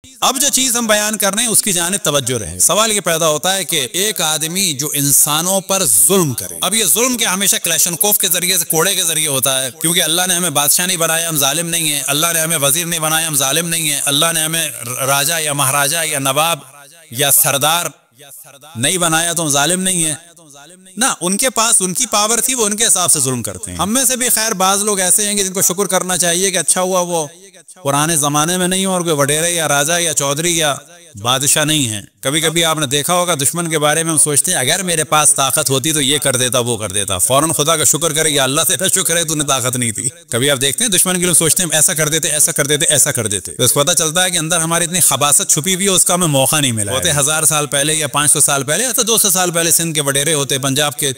اب جو چیز ہم بیان کر رہے ہیں اس کی جانب توجہ رہے. سوال یہ پیدا ہوتا ہے کہ ایک آدمی جو انسانوں پر ظلم کرے، اب یہ ظلم کیا ہمیشہ کلیشنکوف کے ذریعے سے، کوڑے کے ذریعے ہوتا ہے؟ کیونکہ اللہ نے ہمیں بادشاہ نہیں بنایا، ہم ظالم نہیں ہیں. اللہ نے ہمیں وزیر نہیں بنایا، ہم ظالم نہیں ہیں. اللہ نے ہمیں راجا یا مہاراجا یا نواب یا سردار نہیں بنایا تو ہم ظالم نہیں ہیں. نہ، ان کے پاس ان کی پاور تھی، وہ ان کے حساب سے ظلم کرتے ہیں. ہم میں سے بھی خیر بعض لوگ ایسے ہیں کہ جن کو شکر کرنا چاہیے کہ اچھا ہوا وہ پرانے زمانے میں نہیں اور کوئی وڈیرے یا راجا یا چودھری یا بادشاہ نہیں ہیں. کبھی کبھی آپ نے دیکھا ہوگا دشمن کے بارے میں ہم سوچتے ہیں اگر میرے پاس طاقت ہوتی تو یہ کر دیتا، وہ کر دیتا. فوراً خدا کا شکر کرے یا اللہ سے شکر ہے تو نے طاقت نہیں تھی. کبھی آپ دیکھتے ہیں دشمن کے لوگ سوچتے ہیں ایسا کر دیتے، ایسا کر دیتے، ایسا کر دیتے. تو اس کو پتہ چلتا ہے کہ اندر ہماری اتنی خباثت چھپی ہوئی ہے، اس کا ہمیں موقع نہیں ملا. ہوتے 1000 سال پہلے یا 500 سال پہلے یا 200 سال پہلے سندھ کے وڈیرے ہوتے، پنجاب کے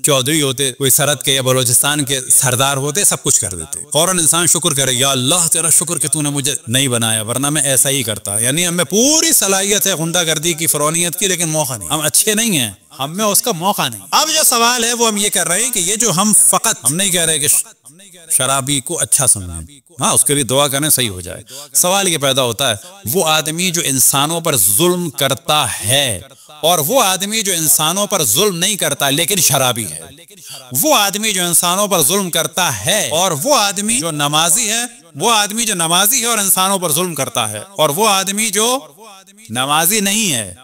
چودھری ہوتے، کوئی سرحد کے یا بلوچستان کے سردار ہوتے، سب کچھ کر دیتے. فوراً انسان شکر کرے یا اللہ تیرا شکر کہ تو نے مجھے نہیں بنایا ورنہ میں ایسا ہی کرتا. یعنی ہمیں پوری صلاحیت ہے غنڈہ گردی کی، فرعونیت کی، لیکن موقع نہیں. ہم اچھے نہیں ہیں، ہم میں اس کا موقع نہیں. اب جو سوال ہے وہ ہم یہ کر رہے ہیں کہ یہ جو ہم فقط، ہم نہیں کہہ رہے کہ شرابی کو اچھا سمجھیں، ہاں اس کے لیے دعا کریں صحیح ہو جائے. سوال یہ پیدا ہوتا ہے وہ آدمی جو انسانوں پر ظلم کرتا ہے اور وہ آدمی جو انسانوں پر ظلم نہیں کرتا لیکن شرابی ہے. وہ آدمی جو انسانوں پر ظلم کرتا ہے اور وہ آدمی جو نمازی ہے، وہ آدمی جو نمازی ہے اور انسانوں پر ظلم کرتا ہے، اور وہ آدمی جو نمازی نہیں ہے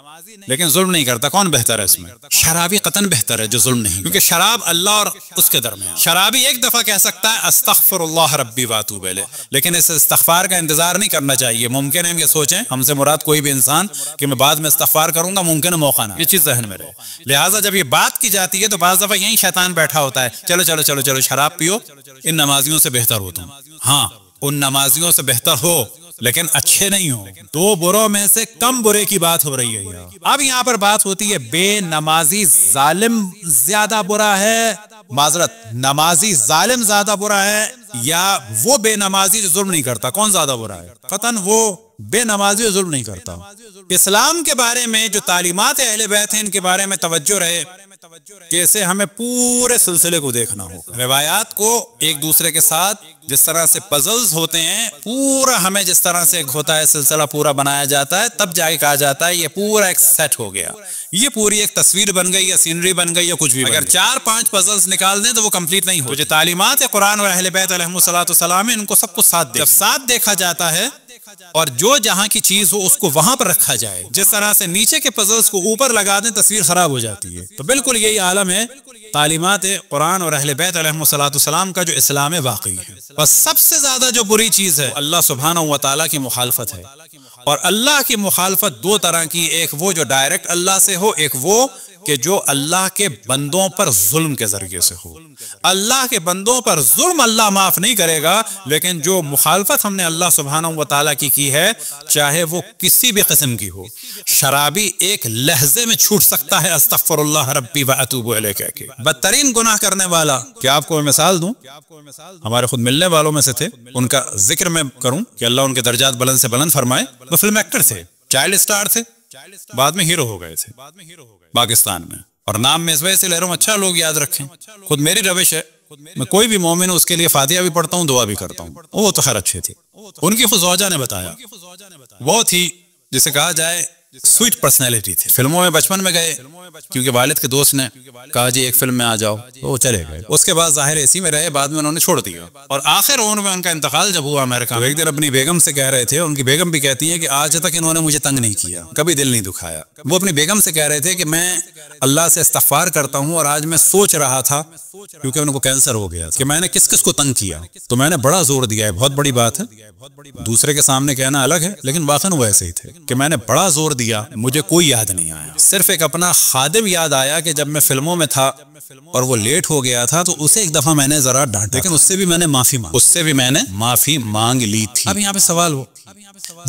لیکن ظلم نہیں کرتا، کون بہتر ہے اس میں؟ شرابی قطعاً بہتر ہے جو ظلم نہیں، کیونکہ شراب اللہ اور اس کے درمیان. شرابی ایک دفعہ کہہ سکتا ہے استغفر اللہ ربی واتوب الیہ، لیکن اس استغفار کا انتظار نہیں کرنا چاہیے. ممکن ہے ہم یہ سوچیں، ہم سے مراد کوئی بھی انسان، کہ میں بعد میں استغفار کروں گا، ممکن ہے موقع نہ، یہ چیز ذہن میں رہے. لہٰذا جب یہ بات کی جاتی ہے تو بعض دفعہ یہیں شیطان بیٹھا ہوتا ہے، چلو چلو چلو چلو شراب پیو، ان نمازیوں سے بہتر ہو تم. ہاں ان نمازیوں سے بہتر ہو لیکن اچھے نہیں ہو. 2 بروں میں سے کم برے کی بات ہو رہی ہے. اب یہاں پر بات ہوتی ہے بے نمازی ظالم زیادہ برا ہے، معذرت نمازی ظالم زیادہ برا ہے یا وہ بے نمازی جو ظلم نہیں کرتا؟ کون زیادہ برا ہے؟ قطعاً وہ بے نمازی جو ظلم نہیں کرتا. اسلام کے بارے میں جو تعلیمات اہل بیت ہیں ان کے بارے میں توجہ رہے کہ اسے ہمیں پورے سلسلے کو دیکھنا ہو. روایات کو ایک دوسرے کے ساتھ جس طرح سے پزلز ہوتے ہیں، پورا ہمیں جس طرح سے ہوتا ہے سلسلہ پورا بنایا جاتا ہے، تب جا کے کہا جاتا ہے یہ پورا ایک سیٹ ہو گیا، یہ پوری ایک تصویر بن گئی یا سینری بن گئی یا کچھ بھی. اگر 4-5 پزلز نکال دیں تو وہ کمپلیٹ نہیں ہو. جو تعلیمات قرآن اور اہل بیت علیہم الصلوۃ والسلام ان کو سب کو ساتھ جب ساتھ دیکھا جاتا ہے اور جو جہاں کی چیز ہو اس کو وہاں پر رکھا جائے. جس طرح سے نیچے کے پزلز کو اوپر لگا دیں تصویر خراب ہو جاتی ہے. تو بالکل یہی عالم ہے تعلیمات قرآن اور اہل بیت علیہم الصلوۃ والسلام کا جو اسلام واقعی ہے. اور سب سے زیادہ جو بری چیز ہے اللہ سبحانہ و تعالیٰ کی مخالفت ہے. اور اللہ کی مخالفت 2 طرح کی، ایک وہ جو ڈائریکٹ اللہ سے ہو، ایک وہ کہ جو اللہ کے بندوں پر ظلم کے ذریعے سے ہو. اللہ کے بندوں پر ظلم اللہ معاف نہیں کرے گا، لیکن جو مخالفت ہم نے اللہ سبحانہ و تعالیٰ کی ہے، چاہے وہ کسی بھی قسم کی ہو. شرابی ایک لہجے میں چھوٹ سکتا ہے استغفر اللہ ربی واتوب الیہ کہہ کے. بدترین گناہ کرنے والا، کیا آپ کو میں مثال دوں؟ ہمارے خود ملنے والوں میں سے تھے، ان کا ذکر میں کروں کہ اللہ ان کے درجات بلند سے بلند فرمائے. وہ فلم ایکٹر تھے، چائلڈ اسٹار تھے، بعد میں ہیرو ہو گئے تھے پاکستان میں. اور نام میں اس وجہ سے لے رہا ہوں اچھا لوگ یاد رکھیں. خود میری روش ہے، میں کوئی بھی مومن اس کے لیے فاتحہ بھی پڑھتا ہوں، دعا بھی کرتا ہوں. وہ تو خیر اچھے تھے. ان کی زوجہ نے بتایا وہ تھی جسے کہا جائے سویٹ پرسنالٹی تھی. فلموں میں بچپن میں گئے کیونکہ والد کے دوست نے کہا جی ایک فلم میں آ جاؤ، تو وہ چلے گئے. اس کے بعد ظاہر اسی میں رہے، بعد میں انہوں نے چھوڑ دیا. اور آخر عمر میں ان کا انتقال جب ہوا امریکہ میں، ایک دن اپنی بیگم سے کہہ رہے تھے، ان کی بیگم بھی کہتی ہے کہ آج تک انہوں نے مجھے تنگ نہیں کیا، کبھی دل نہیں دکھایا. وہ اپنی بیگم سے کہہ رہے تھے کہ میں اللہ سے استغفار کرتا ہوں اور آج میں سوچ رہا تھا کیونکہ ان کو کینسر ہو گیا کہ میں نے کس کس کو تنگ کیا، تو میں نے بڑا زور دیا ہے. بہت بڑی بات ہے، دوسرے کے سامنے کہنا الگ ہے، لیکن واقعاً وہ ایسے ہی تھے کہ میں نے بڑا زور دیا، مجھے کوئی یاد نہیں آیا. صرف ایک اپنا خادم یاد آیا کہ جب میں فلموں میں تھا اور وہ لیٹ ہو گیا تھا تو اسے ایک دفعہ میں نے ذرا ڈانٹا، لیکن اس سے بھی میں نے معافی مانگ لی تھی. اب یہاں پہ سوال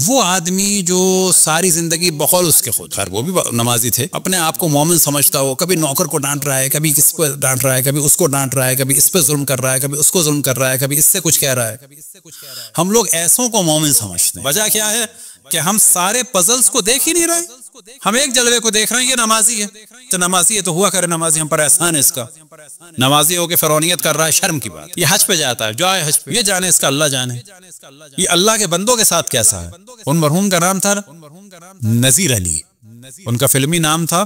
وہ آدمی جو ساری زندگی بقول اس کے خود، خیر وہ بھی نمازی تھے، اپنے آپ کو مومن سمجھتا ہو، کبھی نوکر کو ڈانٹ رہا ہے، کبھی کس کو ڈانٹ رہا ہے، کبھی اس کو ڈانٹ رہا ہے، کبھی اس پہ ظلم کر رہا ہے، کبھی اس کو ظلم کر رہا ہے، کبھی اس سے کچھ کہہ رہا ہے. ہم لوگ ایسوں کو مومن سمجھتے ہیں. وجہ کیا ہے کہ ہم سارے پزلز کو دیکھ ہی نہیں رہے. ہم ایک جلوے کو دیکھ رہے ہیں یہ نمازی ہے، تو نمازی ہے تو ہوا کرے نمازی، ہم پر احسان ہے اس کا. نمازی ہو کے فرعونیت کر رہا ہے، شرم کی بات. یہ حج پہ جاتا ہے، جائے حج پہ، یہ جانے اس کا اللہ جانے. یہ اللہ کے بندوں کے ساتھ کیسا ہے. ان مرحوم کا نام تھا نذیر علی، ان کا فلمی نام تھا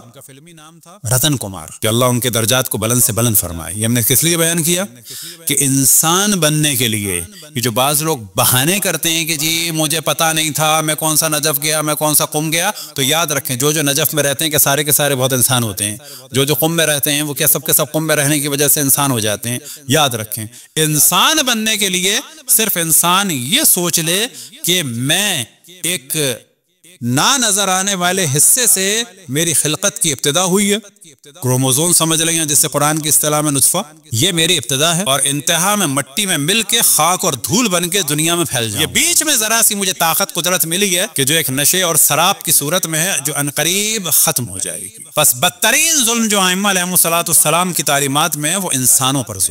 رتن کمار، کہ اللہ ان کے درجات کو بلند سے بلند فرمائے. یہ ہم نے کس لیے بیان کیا کہ انسان بننے کے لیے یہ جو بعض لوگ بہانے کرتے ہیں کہ جی مجھے پتا نہیں تھا، میں کون سا نجف گیا، میں کون سا قم گیا، تو یاد رکھیں جو نجف میں رہتے ہیں کہ سارے کے سارے بہت انسان ہوتے ہیں، جو قم میں رہتے ہیں وہ کیا سب کے سب قم میں رہنے کی وجہ سے انسان ہو جاتے ہیں. یاد رکھیں انسان بننے کے لیے صرف انسان یہ سوچ لے کہ میں ایک نہ نظر آنے والے حصے سے میری خلقت کی ابتدا ہوئی ہے. کروموزوم سمجھ لیں جس سے قرآن کی اصطلاح میں نطفہ، یہ میری ابتدا ہے، اور انتہا میں مٹی میں مل کے خاک اور دھول بن کے دنیا میں پھیل جاؤں. یہ بیچ میں ذرا سی مجھے طاقت قدرت ملی ہے کہ جو ایک نشے اور سراب کی صورت میں ہے، جو عنقریب ختم ہو جائے گی. بس بدترین ظلم جو ائمہ علیہم الصلوۃ والسلام کی تعلیمات میں ہے وہ انسانوں پر ظلم.